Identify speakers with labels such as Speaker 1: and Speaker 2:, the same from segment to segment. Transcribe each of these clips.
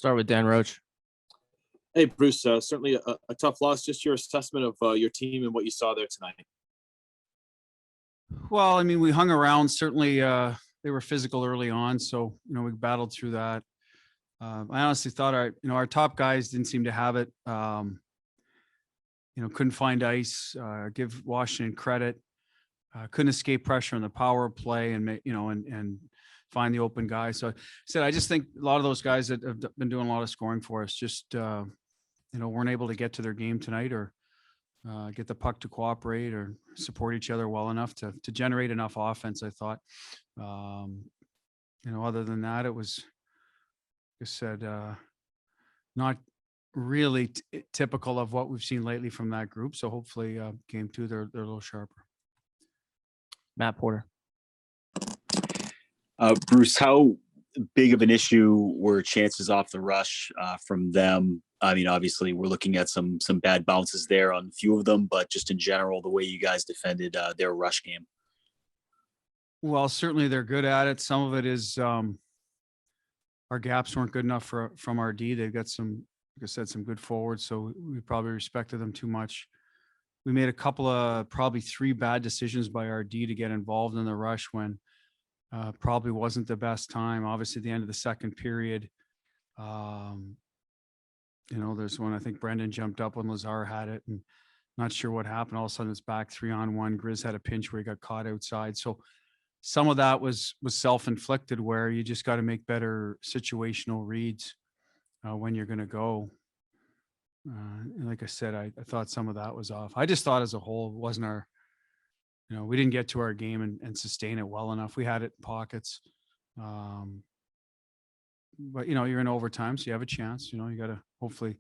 Speaker 1: Start with Dan Roach.
Speaker 2: Hey, Bruce, certainly a tough loss. Just your assessment of your team and what you saw there tonight.
Speaker 3: Well, I mean, we hung around. Certainly, they were physical early on, so we battled through that. I honestly thought our top guys didn't seem to have it. Couldn't find ice. Give Washington credit. Couldn't escape pressure on the power play, and find the open guy. So I just think a lot of those guys that have been doing a lot of scoring for us just weren't able to get to their game tonight or get the puck to cooperate or support each other well enough to generate enough offense, I thought. Other than that, it was, like I said, not really typical of what we've seen lately from that group. So hopefully game two, they're a little sharper.
Speaker 1: Matt Porter.
Speaker 4: Bruce, how big of an issue were chances off the rush from them? I mean, obviously we're looking at some bad bounces there on a few of them, but just in general, the way you guys defended their rush game.
Speaker 3: Well, certainly they're good at it. Some of it is our gaps weren't good enough from our D. They've got some, like I said, some good forwards, so we probably respected them too much. We made a couple of probably 3 bad decisions by our D to get involved in the rush when probably wasn't the best time. Obviously, at the end of the second period, there's one, I think Brendan jumped up when Lazar had it and not sure what happened. All of a sudden it's back 3-on-1. Grizz had a pinch where he got caught outside. So some of that was self-inflicted, where you just got to make better situational reads when you're going to go. And like I said, I thought some of that was off. I just thought as a whole, it wasn't our, we didn't get to our game and sustain it well enough. We had it in pockets. But you're in overtime, so you have a chance. You got to hopefully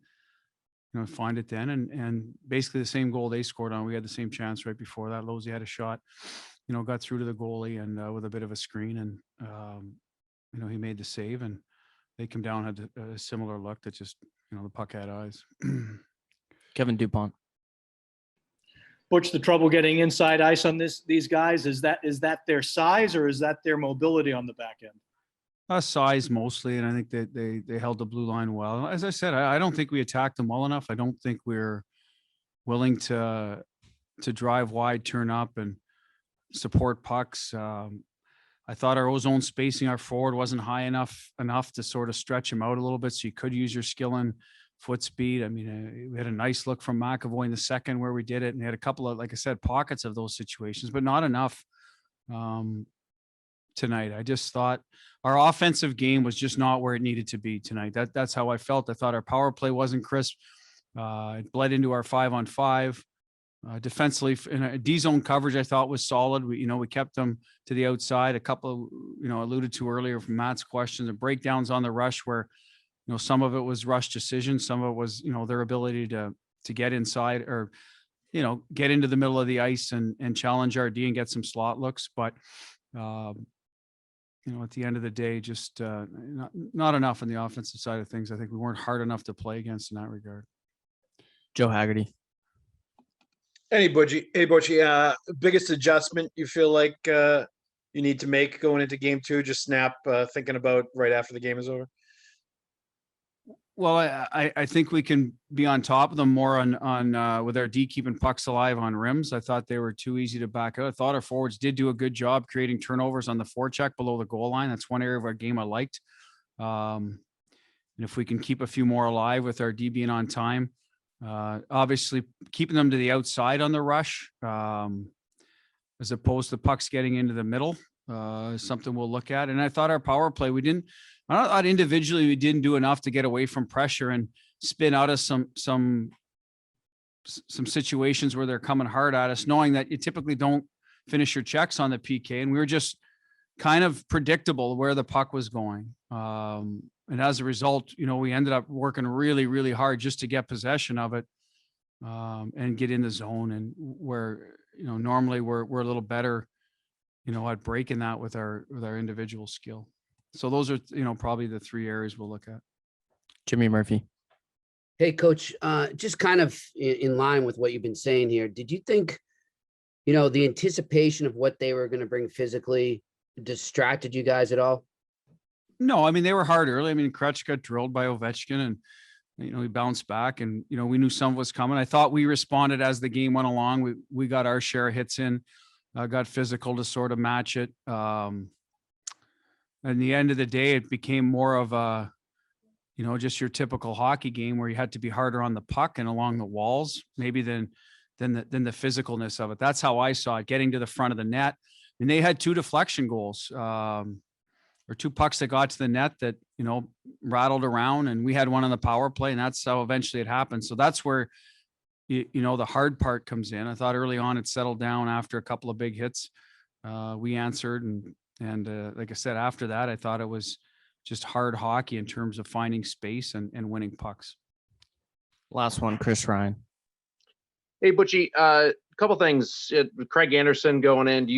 Speaker 3: find it then, and basically the same goal they scored on, we had the same chance right before that. Losey had a shot, got through to the goalie and with a bit of a screen, and he made the save, and they come down, had a similar look that just the puck had eyes.
Speaker 1: Kevin Dupont.
Speaker 5: Butch, the trouble getting inside ice on these guys, is that their size or is that their mobility on the back end?
Speaker 3: Size mostly, and I think that they held the blue line well. As I said, I don't think we attacked them well enough. I don't think we're willing to drive wide, turn up, and support pucks. I thought our ozone spacing, our forward wasn't high enough to sort of stretch him out a little bit, so you could use your skill and foot speed. I mean, we had a nice look from McAvoy in the second where we did it, and we had a couple of, like I said, pockets of those situations, but not enough tonight. I just thought our offensive game was just not where it needed to be tonight. That's how I felt. I thought our power play wasn't crisp. It bled into our 5-on-5. Defensively, in a D-zone coverage, I thought was solid. We kept them to the outside. A couple, alluded to earlier from Matt's question, the breakdowns on the rush where, some of it was rush decisions. Some of it was, their ability to get inside or, get into the middle of the ice and challenge our D and get some slot looks. But, at the end of the day, just not enough on the offensive side of things. I think we weren't hard enough to play against in that regard.
Speaker 1: Joe Haggerty.
Speaker 6: Hey, Butchie, biggest adjustment you feel like you need to make going into game two? Just snap thinking about right after the game is over.
Speaker 3: Well, I think we can be on top of them more on with our D keeping pucks alive on rims. I thought they were too easy to back out. I thought our forwards did do a good job creating turnovers on the forecheck below the goal line. That's one area of our game I liked. And if we can keep a few more alive with our D being on time, obviously keeping them to the outside on the rush, as opposed to pucks getting into the middle, is something we'll look at. And I thought our power play, I thought individually we didn't do enough to get away from pressure and spin out of some situations where they're coming hard at us, knowing that you typically don't finish your checks on the PK. And we were just kind of predictable where the puck was going. And as a result, we ended up working really, really hard just to get possession of it and get in the zone. And where, normally we're a little better, at breaking that with our individual skill. So those are, probably the 3 areas we'll look at.
Speaker 1: Jimmy Murphy.
Speaker 7: Hey, Coach, just kind of in line with what you've been saying here, did you think, the anticipation of what they were going to bring physically distracted you guys at all?
Speaker 3: No, I mean, they were hard early. I mean, Kretsch got drilled by Ovechkin and, he bounced back and, we knew some was coming. I thought we responded as the game went along. We got our share of hits in, got physical to sort of match it. At the end of the day, it became more of a, just your typical hockey game where you had to be harder on the puck and along the walls, maybe than the physicalness of it. That's how I saw it, getting to the front of the net. And they had 2 deflection goals, or 2 pucks that got to the net that, rattled around, and we had one on the power play, and that's how eventually it happened. So that's where, the hard part comes in. I thought early on it settled down after a couple of big hits. We answered and like I said, after that, I thought it was just hard hockey in terms of finding space and winning pucks.
Speaker 1: Last one, Chris Ryan.
Speaker 8: Hey, Butchie, a couple things. Craig Anderson going in.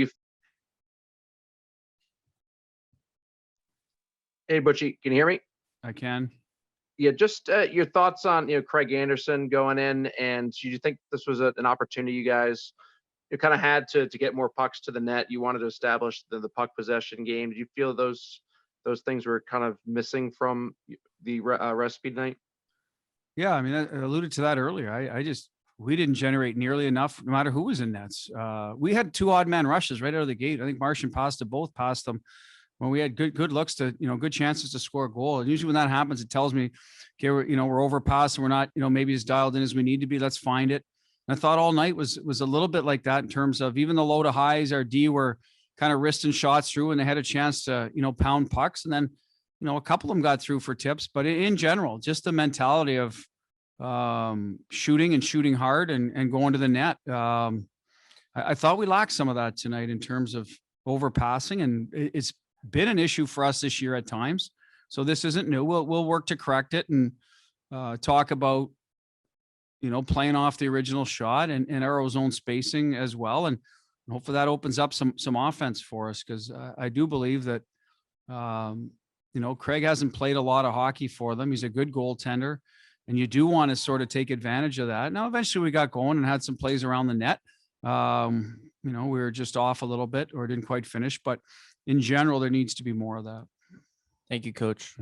Speaker 8: Hey, Butchie, can you hear me?
Speaker 3: I can.
Speaker 8: Yeah, just your thoughts on Craig Anderson going in, and do you think this was an opportunity you guys kind of had to get more pucks to the net? You wanted to establish the puck possession game. Did you feel those things were kind of missing from the recipe tonight?
Speaker 3: Yeah, I mean, I alluded to that earlier. We didn't generate nearly enough, no matter who was in nets. We had 2 odd man rushes right out of the gate. I think Marsh and Pasta both passed them when we had good looks to, good chances to score a goal. And usually when that happens, it tells me, okay, we're overpassed and we're not, maybe as dialed in as we need to be. Let's find it. And I thought all night was a little bit like that in terms of even the low to highs, our D were kind of wristing shots through and they had a chance to, pound pucks. And then, a couple of them got through for tips, but in general, just the mentality of shooting hard and going to the net. I thought we lacked some of that tonight in terms of overpassing, and it's been an issue for us this year at times. So this isn't new. We'll work to correct it and talk about, playing off the original shot and our zone spacing as well. And hopefully that opens up some offense for us. Cause I do believe that, Craig hasn't played a lot of hockey for them. He's a good goaltender and you do want to sort of take advantage of that. Now, eventually we got going and had some plays around the net. We were just off a little bit or didn't quite finish, but in general, there needs to be more of that.
Speaker 1: Thank you, Coach.